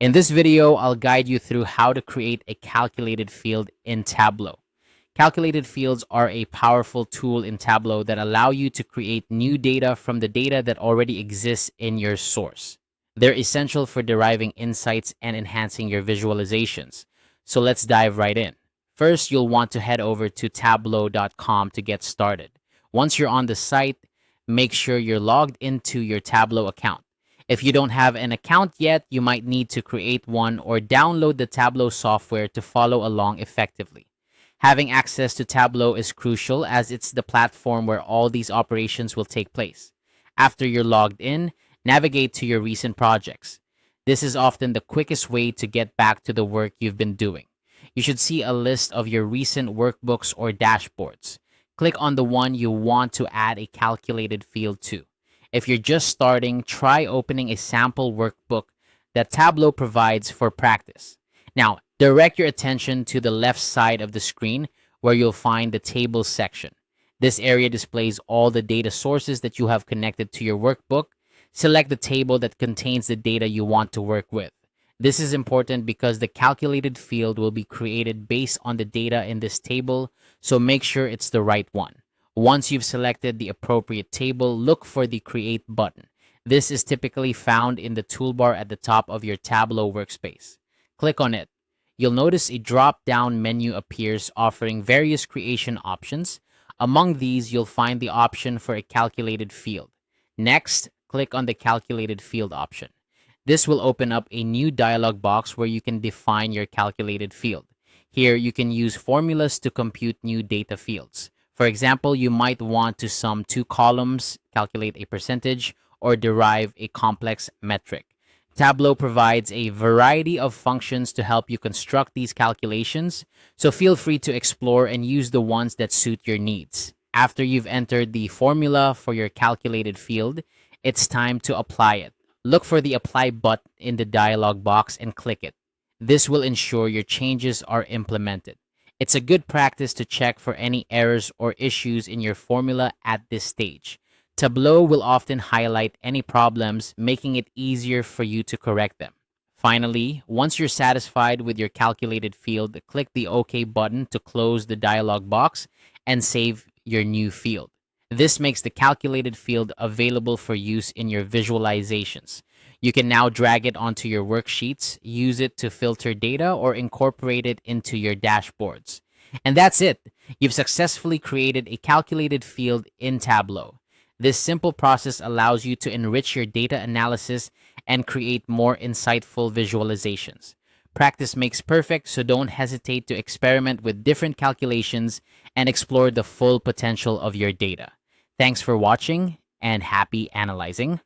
In this video, I'll guide you through how to create a calculated field in Tableau. Calculated fields are a powerful tool in Tableau that allow you to create new data from the data that already exists in your source. They're essential for deriving insights and enhancing your visualizations. So let's dive right in. First, you'll want to head over to tableau.com to get started. Once you're on the site, make sure you're logged into your Tableau account. If you don't have an account yet, you might need to create one or download the Tableau software to follow along effectively. Having access to Tableau is crucial as it's the platform where all these operations will take place. After you're logged in, navigate to your recent projects. This is often the quickest way to get back to the work you've been doing. You should see a list of your recent workbooks or dashboards. Click on the one you want to add a calculated field to. If you're just starting, try opening a sample workbook that Tableau provides for practice. Now, direct your attention to the left side of the screen where you'll find the tables section. This area displays all the data sources that you have connected to your workbook. Select the table that contains the data you want to work with. This is important because the calculated field will be created based on the data in this table, so make sure it's the right one. Once you've selected the appropriate table, look for the Create button. This is typically found in the toolbar at the top of your Tableau workspace. Click on it. You'll notice a drop-down menu appears offering various creation options. Among these, you'll find the option for a calculated field. Next, click on the Calculated Field option. This will open up a new dialog box where you can define your calculated field. Here, you can use formulas to compute new data fields. For example, you might want to sum two columns, calculate a percentage, or derive a complex metric. Tableau provides a variety of functions to help you construct these calculations, so feel free to explore and use the ones that suit your needs. After you've entered the formula for your calculated field, it's time to apply it. Look for the Apply button in the dialog box and click it. This will ensure your changes are implemented. It's a good practice to check for any errors or issues in your formula at this stage. Tableau will often highlight any problems, making it easier for you to correct them. Finally, once you're satisfied with your calculated field, click the OK button to close the dialog box and save your new field. This makes the calculated field available for use in your visualizations. You can now drag it onto your worksheets, use it to filter data, or incorporate it into your dashboards. And that's it. You've successfully created a calculated field in Tableau. This simple process allows you to enrich your data analysis and create more insightful visualizations. Practice makes perfect, so don't hesitate to experiment with different calculations and explore the full potential of your data. Thanks for watching and happy analyzing.